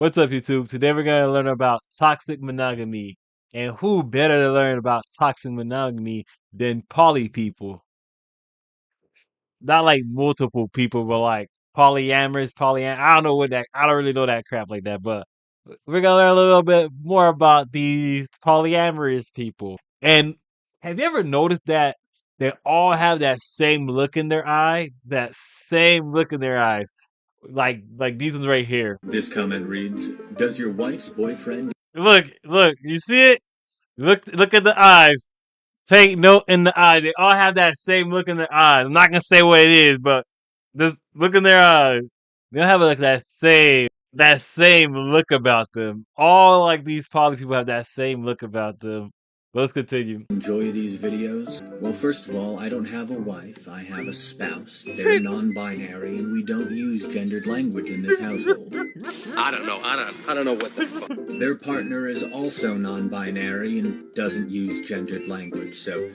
What's up, YouTube? Today we're going to learn about toxic monogamy. And who better to learn about toxic monogamy than poly people? Not like multiple people, but like polyamorous, I don't know I don't really know that crap like that, but we're going to learn a little bit more about these polyamorous people. And have you ever noticed that they all have that same look in their eye? That same look in their eyes. Like these ones right here. This comment reads, does your wife's boyfriend... Look, you see it? Look at the eyes. Take note in the eyes. They all have that same look in their eyes. I'm not gonna say what it is, but just look in their eyes. They all have like that same look about them. All like these poly people have that same look about them. Let's continue. enjoy these videos? Well, first of all, I don't have a wife. I have a spouse. They're non-binary, and we don't use gendered language in this household. I don't know what the fuck. Their partner is also non-binary and doesn't use gendered language, so...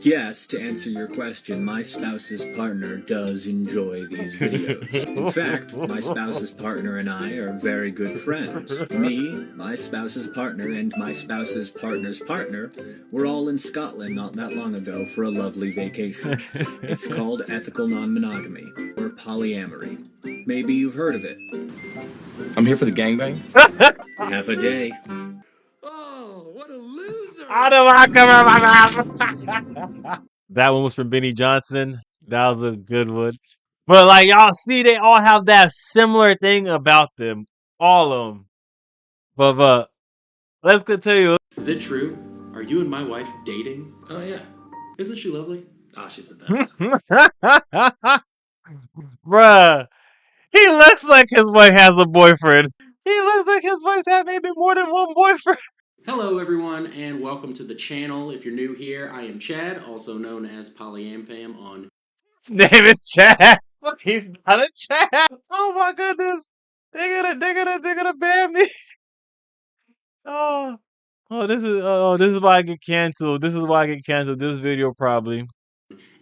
Yes, to answer your question, my spouse's partner does enjoy these videos. In fact, my spouse's partner and I are very good friends. Me, my spouse's partner, and my spouse's partner's partner were all in Scotland not that long ago for a lovely vacation. It's called ethical non-monogamy, or polyamory. Maybe you've heard of it. I'm here for the gangbang. Half a day. Oh, what a loser! That one was from Benny Johnson. That was a good one. But like y'all see, they all have that similar thing about them. All of them. But let's continue. Is it true? Are you and my wife dating? Oh, yeah. Isn't she lovely? Ah, she's the best. Bruh, he looks like his wife has a boyfriend. He looks like his wife had maybe more than one boyfriend. Hello, everyone, and welcome to the channel. If you're new here, I am Chad, also known as PolyamFam on... His name is Chad. He's not a Chad. Oh my goodness. They're gonna ban me. Oh, this is why I get canceled. This is why I get canceled. This video probably.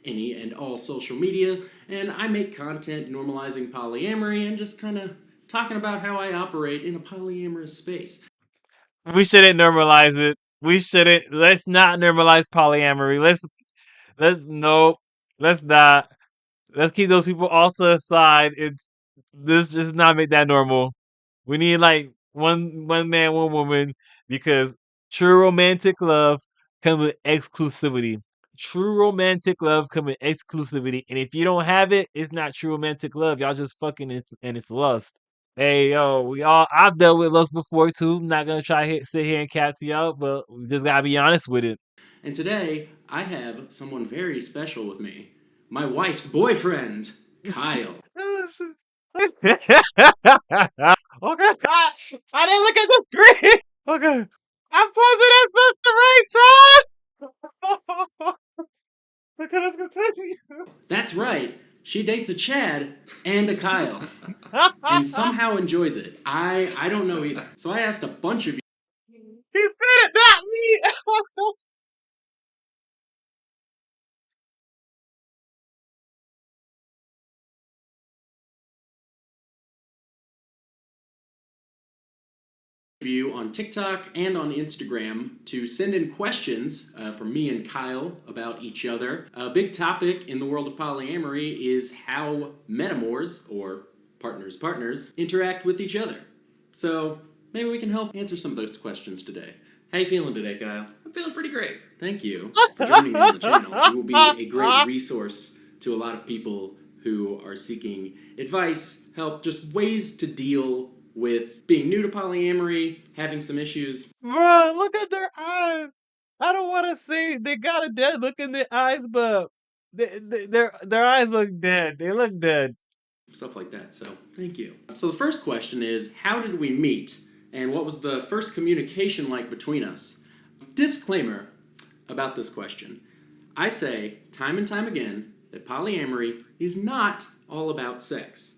any and all social media, and I make content normalizing polyamory and just kind of talking about how I operate in a polyamorous space. We shouldn't normalize it. We shouldn't. Let's not normalize polyamory. Nope. Let's not. Let's keep those people off to the side. This does not make that normal. We need like one man, one woman, because true romantic love comes with exclusivity. True romantic love comes with exclusivity, and if you don't have it, it's not true romantic love. Y'all just fucking and it's lust. Hey yo, I've dealt with lust before too. I'm not gonna sit here and cat you out, but we just gotta be honest with it. And today, I have someone very special with me. My wife's boyfriend, Kyle. Okay, I didn't look at the screen. Okay, I'm pausing at such the right time. Okay, let's continue. That's right. She dates a Chad and a Kyle. And somehow enjoys it. I don't know either. So I asked a bunch of you. He said it, not me. You on TikTok and on Instagram to send in questions from me and Kyle about each other. A big topic in the world of polyamory is how metamors, or partners, interact with each other. So maybe we can help answer some of those questions today. How you feeling today, Kyle? I'm feeling pretty great. Thank you for joining me on the channel. You will be a great resource to a lot of people who are seeking advice, help, just ways to deal with being new to polyamory, having some issues. Bro, look at their eyes. I don't want to say they got a dead look in their eyes, but their eyes look dead. They look dead. Stuff like that, so thank you. So the first question is, how did we meet? And what was the first communication like between us? Disclaimer about this question. I say, time and time again, that polyamory is not all about sex.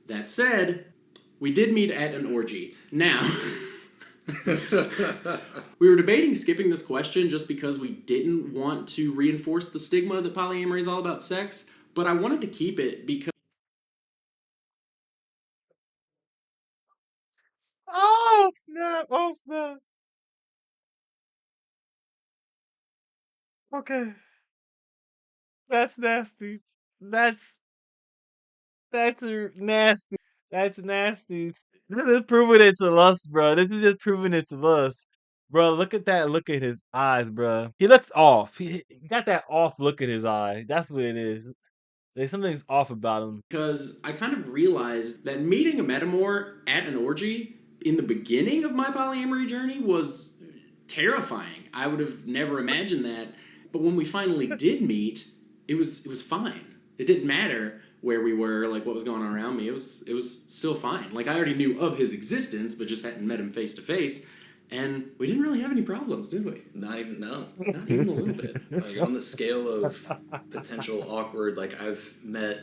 That said, we did meet at an orgy. Now, we were debating skipping this question just because we didn't want to reinforce the stigma that polyamory is all about sex, but I wanted to keep it because Oh snap! Oh snap! Okay, that's nasty. That's nasty. That's nasty. This is proving it to lust, bro. This is just proving it to lust, bro. Look at that. Look at his eyes, bro. He looks off. He got that off look in his eye. That's what it is. There's something's off about him. Because I kind of realized that meeting a metamor at an orgy in the beginning of my polyamory journey was terrifying. I would have never imagined that. But when we finally did meet, it was fine. It didn't matter where we were, like what was going on around me. It was still fine. Like I already knew of his existence, but just hadn't met him face to face. And we didn't really have any problems, did we? Not even no. Not even a little bit. Like on the scale of potential awkward, like I've met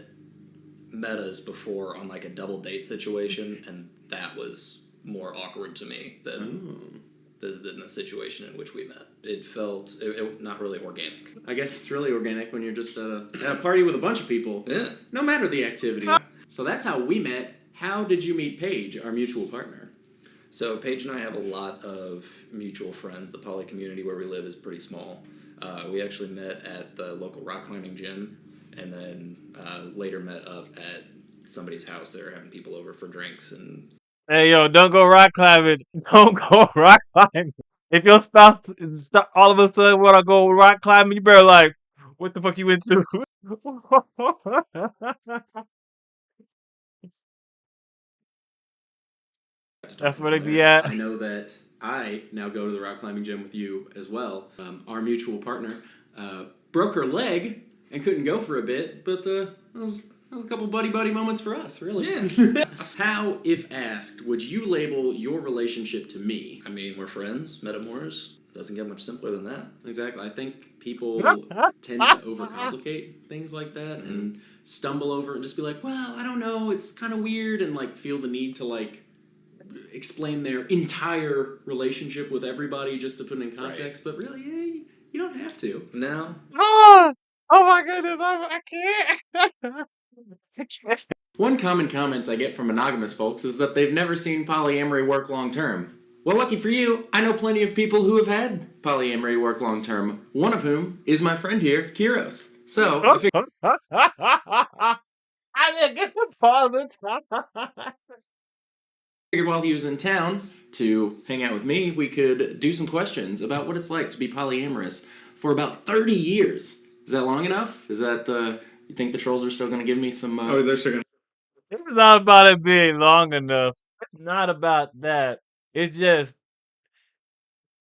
Metas before on like a double date situation, and that was more awkward to me than the situation in which we met. It felt not really organic. I guess it's really organic when you're just at a party with a bunch of people. Yeah. No matter the activity. So that's how we met. How did you meet Paige, our mutual partner? So Paige and I have a lot of mutual friends. The poly community where we live is pretty small. We actually met at the local rock climbing gym, and then later met up at somebody's house. They were having people over for drinks, and Hey yo, don't go rock climbing. Don't go rock climbing. If your spouse all of a sudden wanna go rock climbing, you better like, what the fuck you into? That's where they be at. I know that I now go to the rock climbing gym with you as well. Our mutual partner broke her leg and couldn't go for a bit, but that was a couple buddy moments for us, really. yeah. How, if asked, would you label your relationship to me? I mean, we're friends. Metamors doesn't get much simpler than that. Exactly. I think people tend to overcomplicate things like that and stumble over and just be like, well, I don't know, it's kind of weird, and like feel the need to like explain their entire relationship with everybody just to put it in context. But really, you don't have to. No. Oh, oh my goodness, I can't. I can't. One common comment I get from monogamous folks is that they've never seen polyamory work long term. Well, lucky for you, I know plenty of people who have had polyamory work long term, one of whom is my friend here, Kiros. So, I I didn't get the pause. figured while he was in town to hang out with me, we could do some questions about what it's like to be polyamorous for about 30 years. Is that long enough? Is that, you think the trolls are still going to give me some... Oh, they're still gonna. It's not about it being long enough. It's not about that. It's just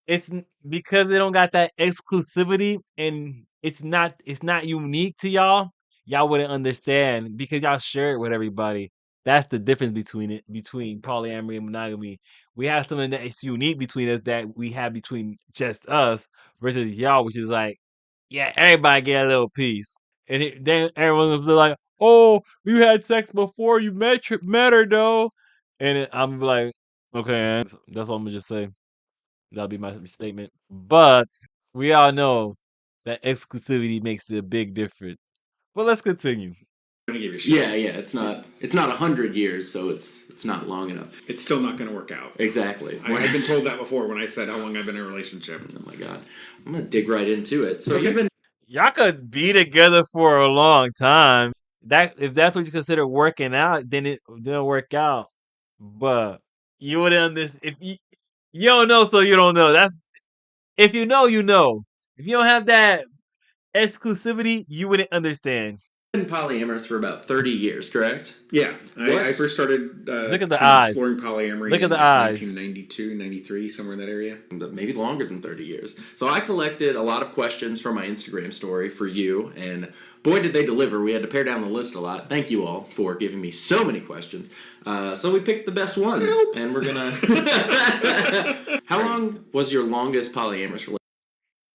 because they don't got that exclusivity, and it's not unique to y'all. Y'all wouldn't understand because y'all share it with everybody. That's the difference between polyamory and monogamy. We have something that is unique between us that we have between just us versus y'all, which is like, yeah, everybody get a little piece, and then everyone's like, "Oh, you had sex before you met her though," and I'm like, "Okay, that's all I'm gonna just say." That'll be my statement. But we all know that exclusivity makes it a big difference. But let's continue. Gonna give you shit. Yeah, it's not 100 years, so it's not long enough. It's still not gonna work out. Exactly. I've been told that before when I said how long I've been in a relationship. Oh my god. I'm gonna dig right into it. So you've been Y'all could be together for a long time. That if that's what you consider working out, then it didn't work out. But you wouldn't understand if you don't know, so you don't know. That's if you know, you know. If you don't have that exclusivity, you wouldn't understand. polyamorous for about 30 years, correct? Yeah, I What? first started Look at the kind of eyes. exploring polyamory Look at in the like eyes. 1992, 93, somewhere in that area. Maybe longer than 30 years. So I collected a lot of questions from my Instagram story for you, and boy did they deliver. We had to pare down the list a lot. Thank you all for giving me so many questions. So we picked the best ones, and we're gonna... How long was your longest polyamorous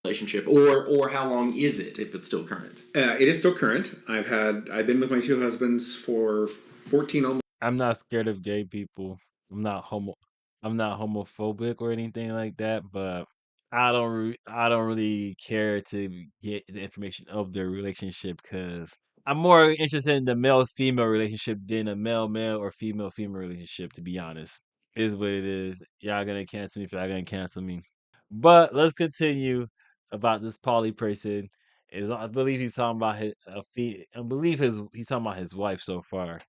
relationship, or how long is it if it's still current? It is still current. I've been with my two husbands for 14 almost. I'm not scared of gay people. I'm not homophobic or anything like that, but I don't really care to get the information of their relationship because I'm more interested in the male female relationship than a male male or female female relationship, to be honest. Is what it is. Y'all gonna cancel me if y'all gonna cancel me. But let's continue about this poly person. Is I believe he's talking about his I believe he's talking about his wife so far.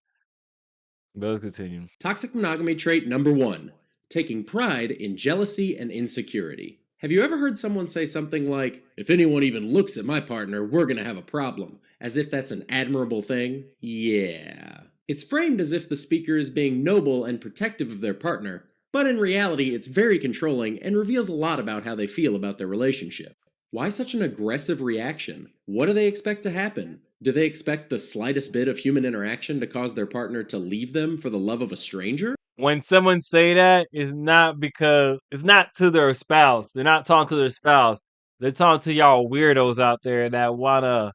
But let's continue. Toxic monogamy trait number 1, taking pride in jealousy and insecurity. Have you ever heard someone say something like, "If anyone even looks at my partner, we're gonna have a problem," as if that's an admirable thing? Yeah. It's framed as if the speaker is being noble and protective of their partner, but in reality, it's very controlling and reveals a lot about how they feel about their relationship. Why such an aggressive reaction? What do they expect to happen? Do they expect the slightest bit of human interaction to cause their partner to leave them for the love of a stranger? When someone say that, it's not to their spouse. They're not talking to their spouse. They're talking to y'all weirdos out there that wanna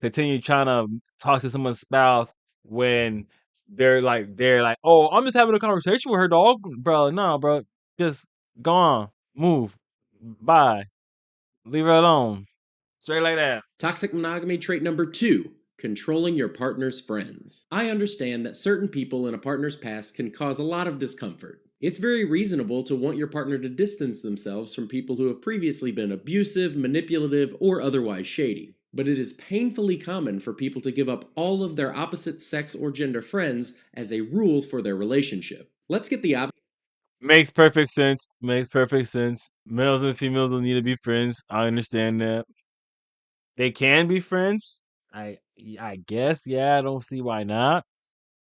continue trying to talk to someone's spouse when they're like, oh, I'm just having a conversation with her, dog, bro. No, bro, just go on, move, bye, leave her alone, straight like that. Toxic monogamy trait number 2, controlling your partner's friends. I understand that certain people in a partner's past can cause a lot of discomfort. It's very reasonable to want your partner to distance themselves from people who have previously been abusive, manipulative, or otherwise shady. But it is painfully common for people to give up all of their opposite sex or gender friends as a rule for their relationship. Let's get the Makes perfect sense. Makes perfect sense. Males and females don't need to be friends. I understand that. They can be friends. I guess, yeah. I don't see why not.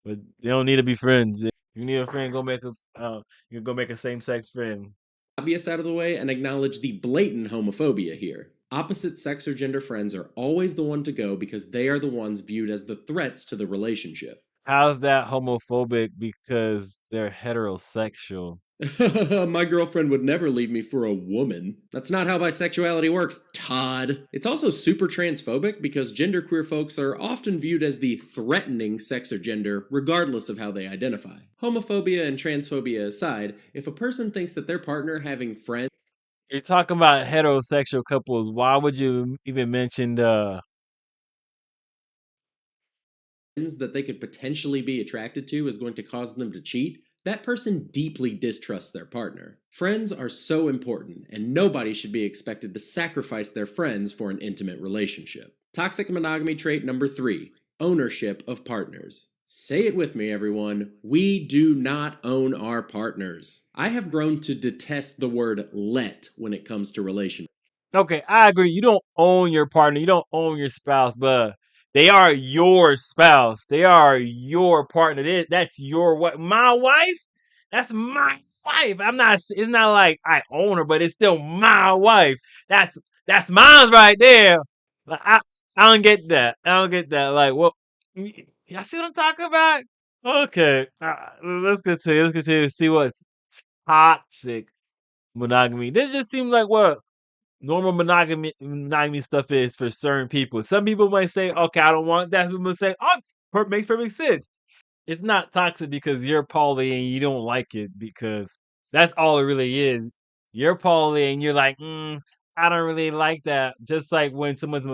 But they don't need to be friends. If you need a friend, you go make a same sex friend. obvious out of the way and acknowledge the blatant homophobia here. Opposite sex or gender friends are always the one to go because they are the ones viewed as the threats to the relationship. How's that homophobic? Because they're heterosexual. My girlfriend would never leave me for a woman. That's not how bisexuality works, Todd. It's also super transphobic because genderqueer folks are often viewed as the threatening sex or gender, regardless of how they identify. Homophobia and transphobia aside, if a person thinks that their partner having friends You're talking about heterosexual couples. Why would you even mention the? that they could potentially be attracted to is going to cause them to cheat, that person deeply distrusts their partner. Friends are so important, and nobody should be expected to sacrifice their friends for an intimate relationship. Toxic monogamy trait number 3, ownership of partners. Say it with me, everyone. We do not own our partners. I have grown to detest the word let when it comes to relationships. Okay, I agree. You don't own your partner. You don't own your spouse, but they are your spouse. They are your partner. That's your what? My wife. That's my wife. I'm not. It's not like I own her, but it's still my wife. That's mine right there. Like, I don't get that. I don't get that. Like, what? Y'all see what I'm talking about? Okay, let's continue. Let's continue to see what's toxic monogamy. This just seems like what normal monogamy stuff is for certain people. Some people might say, "Okay, I don't want that." Some people say, "Oh, makes perfect sense." It's not toxic because you're poly and you don't like it because that's all it really is. You're poly and you're like, I don't really like that. Just like when someone's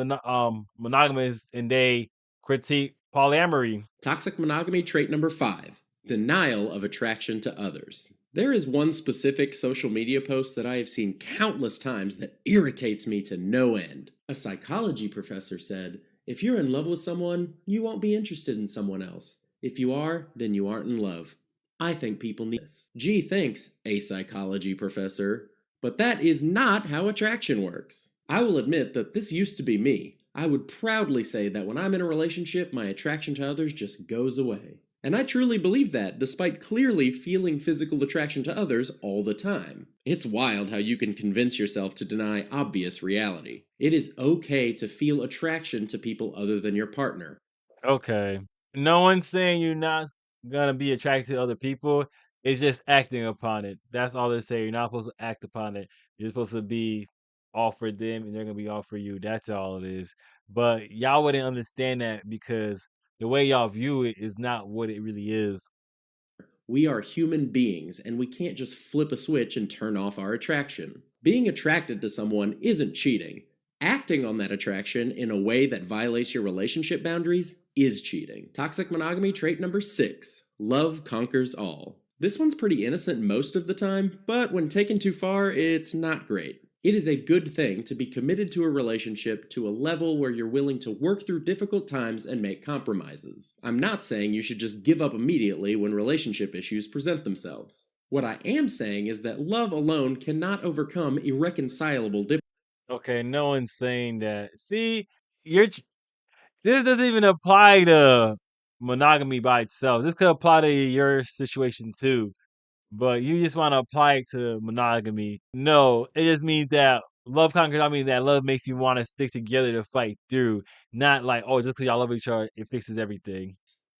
monogamous and they critique polyamory. Toxic monogamy trait number 5, denial of attraction to others. There is one specific social media post that I have seen countless times that irritates me to no end. A psychology professor said, "If you're in love with someone, you won't be interested in someone else. If you are, then you aren't in love." I think people need this. Gee, thanks, a psychology professor. But that is not how attraction works. I will admit that this used to be me. I would proudly say that when I'm in a relationship, my attraction to others just goes away. And I truly believe that, despite clearly feeling physical attraction to others all the time. It's wild how you can convince yourself to deny obvious reality. It is okay to feel attraction to people other than your partner. Okay. No one's saying you're not gonna be attracted to other people. It's just acting upon it. That's all they're saying. You're not supposed to act upon it. You're supposed to be all for them and they're gonna be all for you. That's all it is. But y'all wouldn't understand that because the way y'all view it is not what it really is. We are human beings, and we can't just flip a switch and turn off our attraction. Being attracted to someone isn't cheating. Acting on that attraction in a way that violates your relationship boundaries is cheating. Toxic monogamy trait number 6, love conquers all. This one's pretty innocent most of the time, but when taken too far, it's not great. It is a good thing to be committed to a relationship to a level where you're willing to work through difficult times and make compromises. I'm not saying you should just give up immediately when relationship issues present themselves. What I am saying is that love alone cannot overcome irreconcilable differences. Okay, no one's saying that. See, this doesn't even apply to monogamy by itself. This could apply to your situation too, but you just want to apply it to monogamy. No, it just means that love conquers. I mean that love makes you want to stick together to fight through, not like, oh, just because y'all love each other, it fixes everything.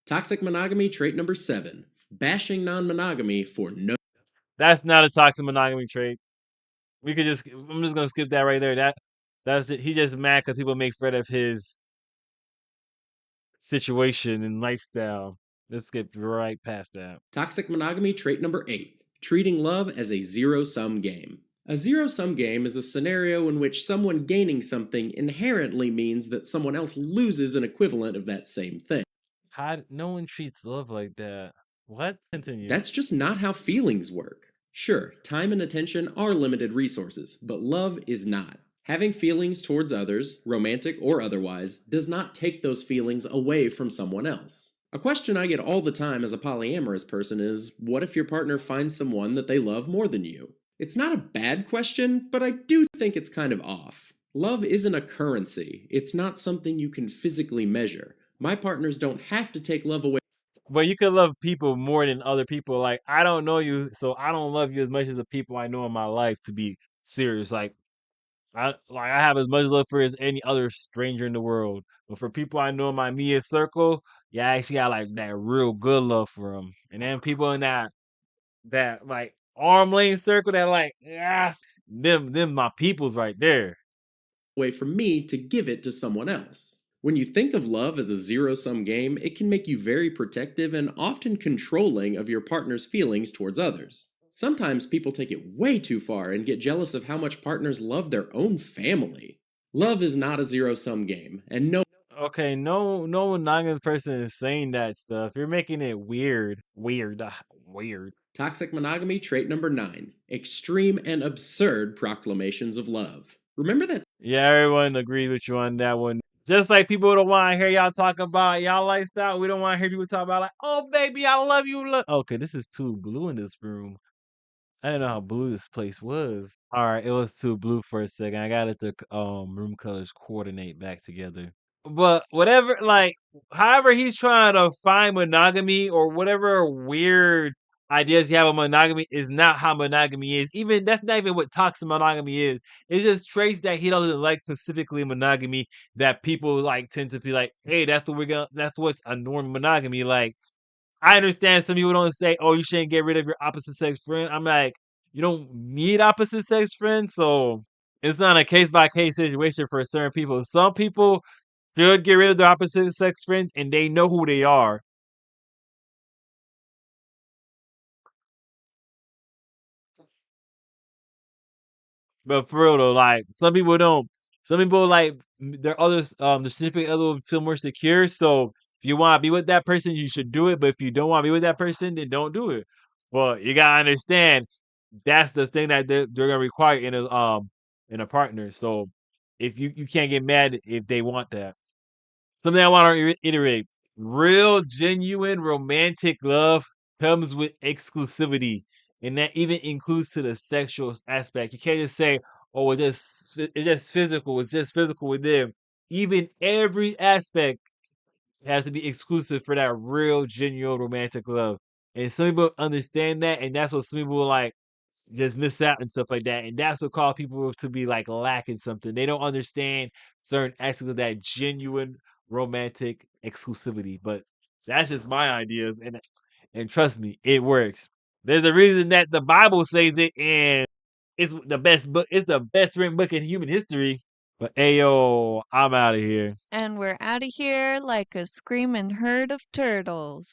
Toxic monogamy trait number 7: bashing non-monogamy for no. That's not a toxic monogamy trait. We could just. I'm just gonna skip that right there. He just mad because people make fun of his situation and lifestyle. Let's skip right past that. Toxic monogamy trait number 8: treating love as a zero-sum game. A zero-sum game is a scenario in which someone gaining something inherently means that someone else loses an equivalent of that same thing. No one treats love like that. What? Continue. That's just not how feelings work. Sure, time and attention are limited resources, but love is not. Having feelings towards others, romantic or otherwise, does not take those feelings away from someone else. A question I get all the time as a polyamorous person is, what if your partner finds someone that they love more than you? It's not a bad question, but I do think it's kind of off. Love isn't a currency. It's not something you can physically measure. My partners don't have to take love away. But you can love people more than other people. Like, I don't know you, so I don't love you as much as the people I know in my life to be serious. I have as much love for as any other stranger in the world. But for people I know in my immediate circle, yeah, I actually got like that real good love for them. And then people in that like arm length circle that like, yeah, them my peoples right there. Away from me to give it to someone else. When you think of love as a zero-sum game, it can make you very protective and often controlling of your partner's feelings towards others. Sometimes people take it way too far and get jealous of how much partners love their own family. Love is not a zero-sum game, and no. Okay, no monogamous person is saying that stuff. You're making it weird. Weird. Toxic monogamy trait number 9: extreme and absurd proclamations of love. Remember that. Yeah, everyone agrees with you on that one. Just like people don't want to hear y'all talk about y'all lifestyle, we don't want to hear people talk about like, oh baby, I love you. Okay, this is too blue in this room. I didn't know how blue this place was. All right, it was too blue for a second. I gotta let the room colors coordinate back together. But whatever, like, however he's trying to find monogamy or whatever weird ideas you have of monogamy is not how monogamy is. Even that's not even what toxic monogamy is. It's just traits that he doesn't like specifically monogamy that people like tend to be like, hey, that's what's a norm monogamy. Like, I understand some people don't say, oh, you shouldn't get rid of your opposite sex friend. I'm like, you don't need opposite sex friends, so it's not a case by case situation for certain people. Some people should get rid of their opposite sex friends and they know who they are. But for real though, like some people don't. Some people like their others the significant other will feel more secure. So if you want to be with that person, you should do it. But if you don't want to be with that person, then don't do it. Well, you gotta understand that's the thing that they're gonna require in a partner. So if you can't get mad if they want that. Something I want to reiterate: real, genuine, romantic love comes with exclusivity, and that even includes to the sexual aspect. You can't just say, "Oh, it's just physical. It's just physical with them." Even every aspect has to be exclusive for that real, genuine, romantic love. And some people understand that, and that's what some people like just miss out and stuff like that. And that's what cause people to be like lacking something. They don't understand certain aspects of that genuine romantic exclusivity. But that's just my ideas, and trust me, it works. There's a reason that the Bible says it, and it's the best book. It's the best written book in human history. But ayo, I'm out of here. And we're out of here like a screaming herd of turtles.